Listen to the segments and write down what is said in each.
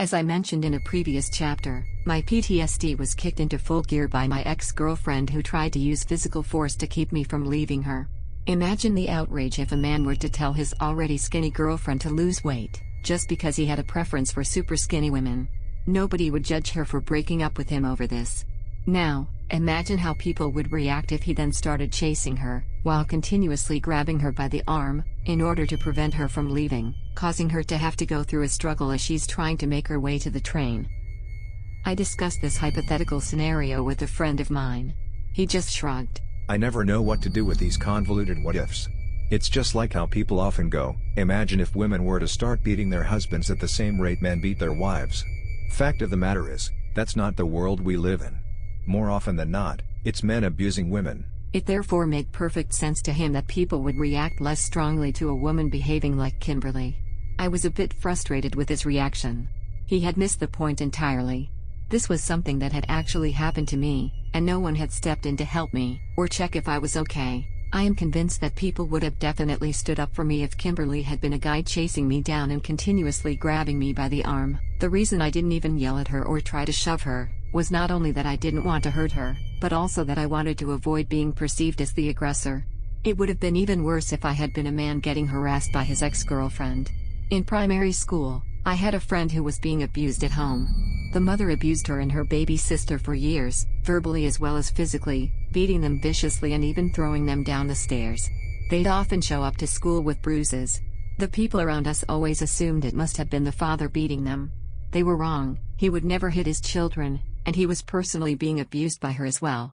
As I mentioned in a previous chapter, my PTSD was kicked into full gear by my ex-girlfriend who tried to use physical force to keep me from leaving her. Imagine the outrage if a man were to tell his already skinny girlfriend to lose weight, just because he had a preference for super skinny women. Nobody would judge her for breaking up with him over this. Now, imagine how people would react if he then started chasing her, while continuously grabbing her by the arm, in order to prevent her from leaving, causing her to have to go through a struggle as she's trying to make her way to the train. I discussed this hypothetical scenario with a friend of mine. He just shrugged. I never know what to do with these convoluted what-ifs. It's just like how people often go, imagine if women were to start beating their husbands at the same rate men beat their wives. Fact of the matter is, that's not the world we live in. More often than not, it's men abusing women. It therefore made perfect sense to him that people would react less strongly to a woman behaving like Kimberly. I was a bit frustrated with his reaction. He had missed the point entirely. This was something that had actually happened to me, and no one had stepped in to help me, or check if I was okay. I am convinced that people would have definitely stood up for me if Kimberly had been a guy chasing me down and continuously grabbing me by the arm. The reason I didn't even yell at her or try to shove her was not only that I didn't want to hurt her, but also that I wanted to avoid being perceived as the aggressor. It would have been even worse if I had been a man getting harassed by his ex-girlfriend. In primary school, I had a friend who was being abused at home. The mother abused her and her baby sister for years, verbally as well as physically, beating them viciously and even throwing them down the stairs. They'd often show up to school with bruises. The people around us always assumed it must have been the father beating them. They were wrong. He would never hit his children, and he was personally being abused by her as well.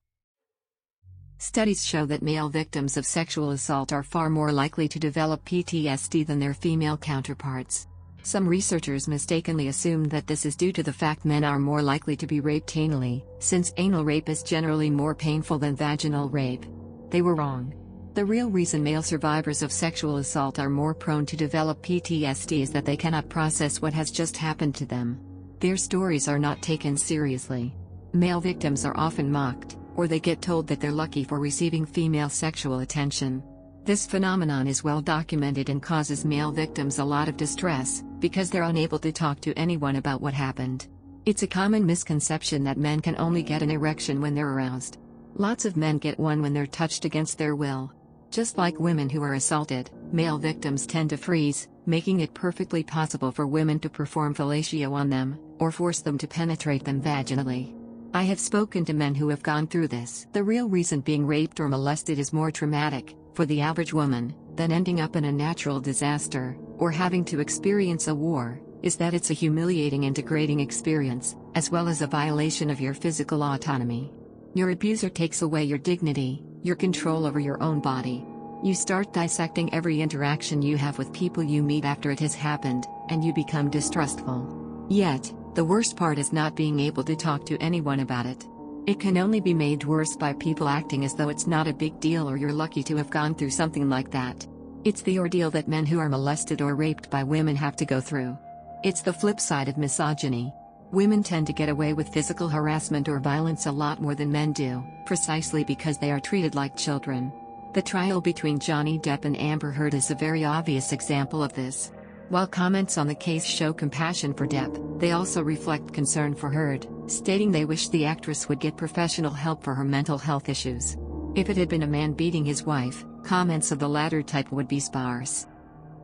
Studies show that male victims of sexual assault are far more likely to develop PTSD than their female counterparts. Some researchers mistakenly assumed that this is due to the fact men are more likely to be raped anally, since anal rape is generally more painful than vaginal rape. They were wrong. The real reason male survivors of sexual assault are more prone to develop PTSD is that they cannot process what has just happened to them. Their stories are not taken seriously. Male victims are often mocked, or they get told that they're lucky for receiving female sexual attention. This phenomenon is well documented and causes male victims a lot of distress, because they're unable to talk to anyone about what happened. It's a common misconception that men can only get an erection when they're aroused. Lots of men get one when they're touched against their will. Just like women who are assaulted, male victims tend to freeze, making it perfectly possible for women to perform fellatio on them, or force them to penetrate them vaginally. I have spoken to men who have gone through this. The real reason being raped or molested is more traumatic, for the average woman, than ending up in a natural disaster, or having to experience a war, is that it's a humiliating and degrading experience, as well as a violation of your physical autonomy. Your abuser takes away your dignity, your control over your own body. You start dissecting every interaction you have with people you meet after it has happened, and you become distrustful. Yet, the worst part is not being able to talk to anyone about it. It can only be made worse by people acting as though it's not a big deal or you're lucky to have gone through something like that. It's the ordeal that men who are molested or raped by women have to go through. It's the flip side of misogyny. Women tend to get away with physical harassment or violence a lot more than men do, precisely because they are treated like children. The trial between Johnny Depp and Amber Heard is a very obvious example of this. While comments on the case show compassion for Depp, they also reflect concern for Heard, stating they wish the actress would get professional help for her mental health issues. If it had been a man beating his wife, comments of the latter type would be sparse.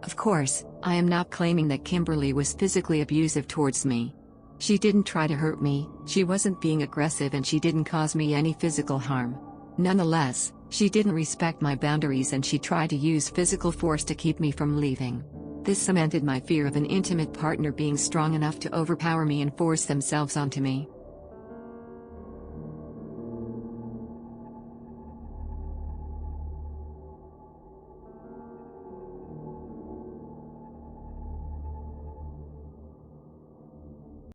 Of course, I am not claiming that Kimberly was physically abusive towards me. She didn't try to hurt me, she wasn't being aggressive, and she didn't cause me any physical harm. Nonetheless, she didn't respect my boundaries and she tried to use physical force to keep me from leaving. This cemented my fear of an intimate partner being strong enough to overpower me and force themselves onto me.